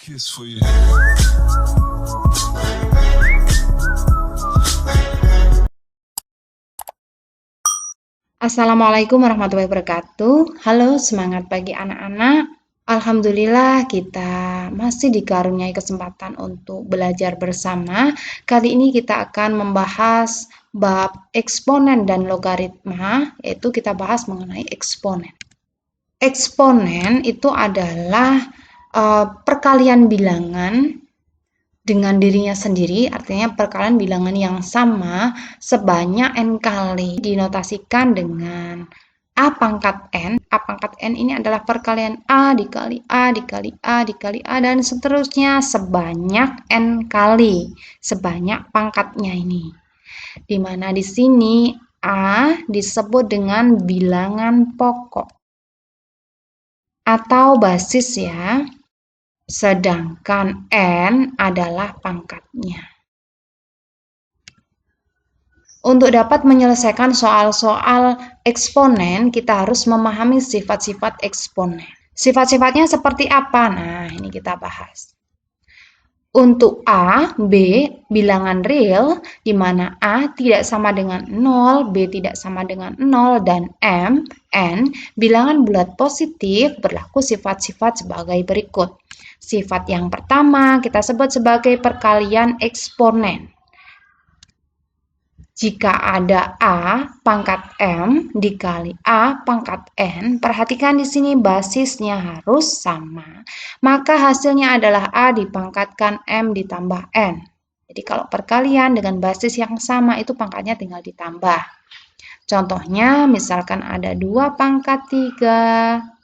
kiss for you. Assalamualaikum warahmatullahi wabarakatuh. Halo, semangat pagi anak-anak. Alhamdulillah kita masih dikaruniai kesempatan untuk belajar bersama. Kali ini kita akan membahas bab eksponen dan logaritma, yaitu kita bahas mengenai eksponen. Eksponen itu adalah perkalian bilangan dengan dirinya sendiri, artinya perkalian bilangan yang sama sebanyak n kali, dinotasikan dengan A pangkat N. A pangkat N ini adalah perkalian A dikali A dikali A dikali A dan seterusnya sebanyak N kali, sebanyak pangkatnya ini. Dimana di sini A disebut dengan bilangan pokok atau basis ya, sedangkan N adalah pangkatnya. Untuk dapat menyelesaikan soal-soal eksponen, kita harus memahami sifat-sifat eksponen. Sifat-sifatnya seperti apa? Nah, ini kita bahas. Untuk A, B, bilangan real, di mana A tidak sama dengan 0, B tidak sama dengan 0, dan M, N, bilangan bulat positif, berlaku sifat-sifat sebagai berikut. Sifat yang pertama kita sebut sebagai perkalian eksponen. Jika ada A pangkat M dikali A pangkat N, perhatikan di sini basisnya harus sama. Maka hasilnya adalah A dipangkatkan M ditambah N. Jadi kalau perkalian dengan basis yang sama itu pangkatnya tinggal ditambah. Contohnya misalkan ada 2 pangkat 3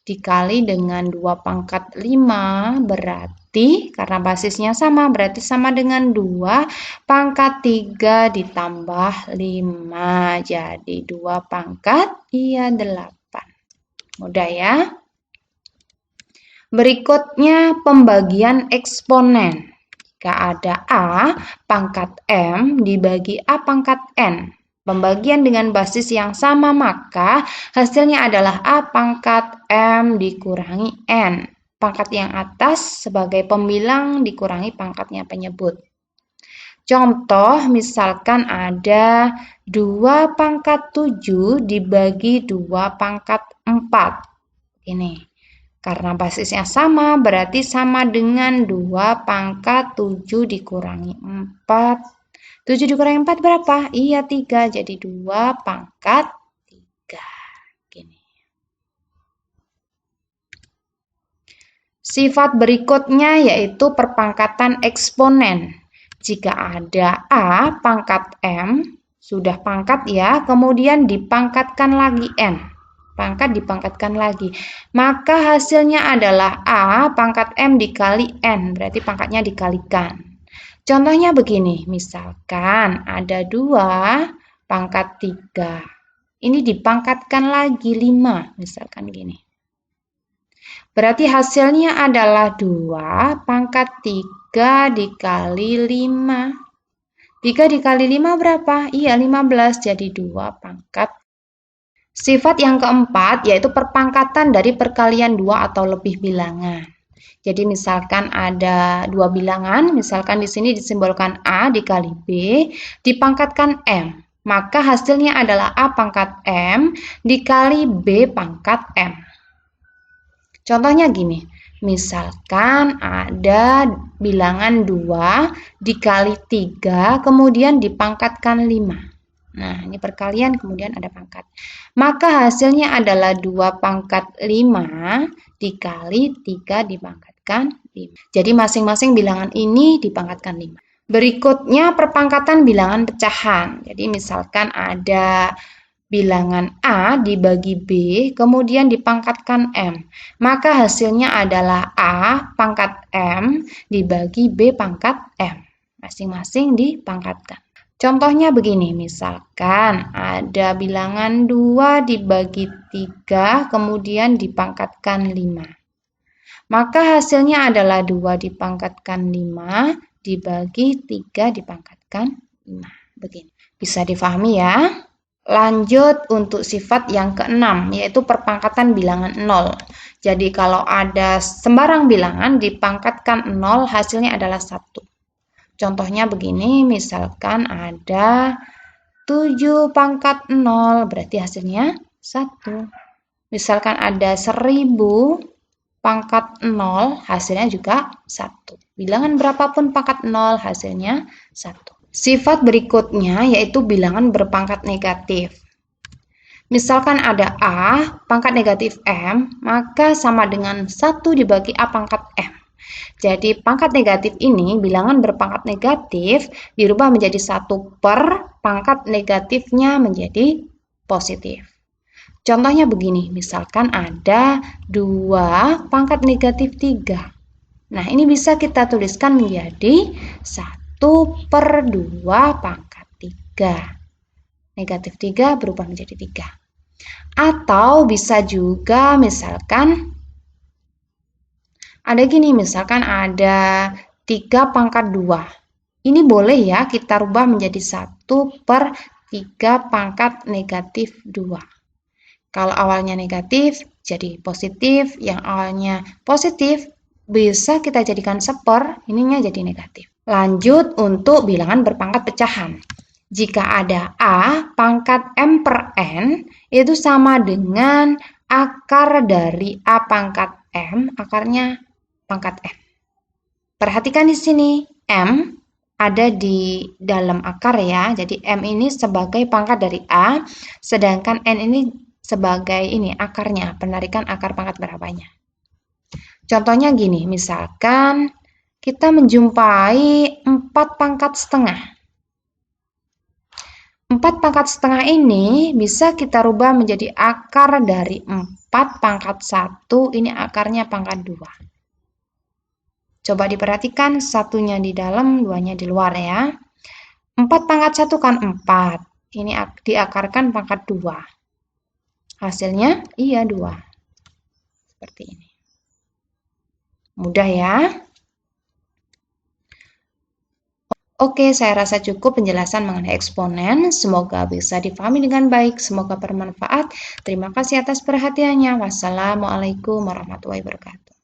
dikali dengan 2 pangkat 5, berarti karena basisnya sama, berarti sama dengan 2 pangkat 3 ditambah 5. Jadi 2 pangkat, 8. Mudah ya? Berikutnya pembagian eksponen. Jika ada A pangkat M dibagi A pangkat N. Pembagian dengan basis yang sama, maka hasilnya adalah A pangkat M dikurangi N. Pangkat yang atas sebagai pembilang dikurangi pangkatnya penyebut. Contoh, misalkan ada 2 pangkat 7 dibagi 2 pangkat 4. Ini. Karena basisnya sama, berarti sama dengan 2 pangkat 7 dikurangi 4. 7 dikurangi 4 berapa? Iya 3, jadi 2 pangkat 3. Gini. Sifat berikutnya yaitu perpangkatan eksponen. Jika ada A pangkat M, sudah pangkat ya, kemudian dipangkatkan lagi N. Pangkat dipangkatkan lagi. Maka hasilnya adalah A pangkat M dikali N, berarti pangkatnya dikalikan. Contohnya begini, misalkan ada 2 pangkat 3. Ini dipangkatkan lagi 5, misalkan gini. Berarti hasilnya adalah 2 pangkat 3 dikali 5. 3 dikali 5 berapa? Iya, 15, jadi 2 pangkat. Sifat yang keempat yaitu perpangkatan dari perkalian 2 atau lebih bilangan. Jadi misalkan ada 2 bilangan, misalkan di sini disimbolkan A dikali B, dipangkatkan M. Maka hasilnya adalah A pangkat M dikali B pangkat M. Contohnya gini, misalkan ada bilangan 2 dikali 3, kemudian dipangkatkan 5. Nah, ini perkalian kemudian ada pangkat. Maka hasilnya adalah 2 pangkat 5 dikali 3 dipangkatkan 5. Jadi masing-masing bilangan ini dipangkatkan 5. Berikutnya perpangkatan bilangan pecahan. Jadi misalkan ada bilangan A dibagi B, kemudian dipangkatkan M. Maka hasilnya adalah A pangkat M dibagi B pangkat M. Masing-masing dipangkatkan. Contohnya begini, misalkan ada bilangan 2 dibagi 3, kemudian dipangkatkan 5. Maka hasilnya adalah 2 dipangkatkan 5, dibagi 3 dipangkatkan 5. Begini. Bisa difahami ya? Lanjut untuk sifat yang keenam, yaitu perpangkatan bilangan 0. Jadi kalau ada sembarang bilangan dipangkatkan 0, hasilnya adalah 1. Contohnya begini, misalkan ada 7 pangkat 0, berarti hasilnya 1. Misalkan ada 1000 pangkat 0, hasilnya juga 1. Bilangan berapapun pangkat 0, hasilnya 1. Sifat berikutnya yaitu bilangan berpangkat negatif. Misalkan ada A pangkat negatif M, maka sama dengan 1 dibagi A pangkat M. Jadi pangkat negatif ini, bilangan berpangkat negatif, dirubah menjadi 1 per pangkat negatifnya menjadi positif. Contohnya begini, misalkan ada 2 pangkat negatif 3. Nah, ini bisa kita tuliskan menjadi 1/2 pangkat 3. Negatif 3 berubah menjadi 3. Atau bisa juga misalkan ada gini, misalkan ada 3 pangkat 2. Ini boleh ya kita rubah menjadi 1/3 pangkat negatif 2. Kalau awalnya negatif jadi positif, yang awalnya positif bisa kita jadikan 1/, ininya jadi negatif. Lanjut untuk bilangan berpangkat pecahan. Jika ada A pangkat M per N, itu sama dengan akar dari A pangkat M, akarnya pangkat M. Perhatikan di sini, M ada di dalam akar ya, jadi M ini sebagai pangkat dari A, sedangkan N ini sebagai ini akarnya, penarikan akar pangkat berapanya. Contohnya gini, misalkan kita menjumpai 4 pangkat setengah. 4 pangkat setengah ini bisa kita rubah menjadi akar dari 4 pangkat 1, ini akarnya pangkat 2. Coba diperhatikan, satunya di dalam, duanya di luar ya. 4 pangkat 1 kan 4, ini diakarkan pangkat 2. Hasilnya, iya 2. Seperti ini. Mudah ya? Oke, saya rasa cukup penjelasan mengenai eksponen. Semoga bisa dipahami dengan baik. Semoga bermanfaat. Terima kasih atas perhatiannya. Wassalamualaikum warahmatullahi wabarakatuh.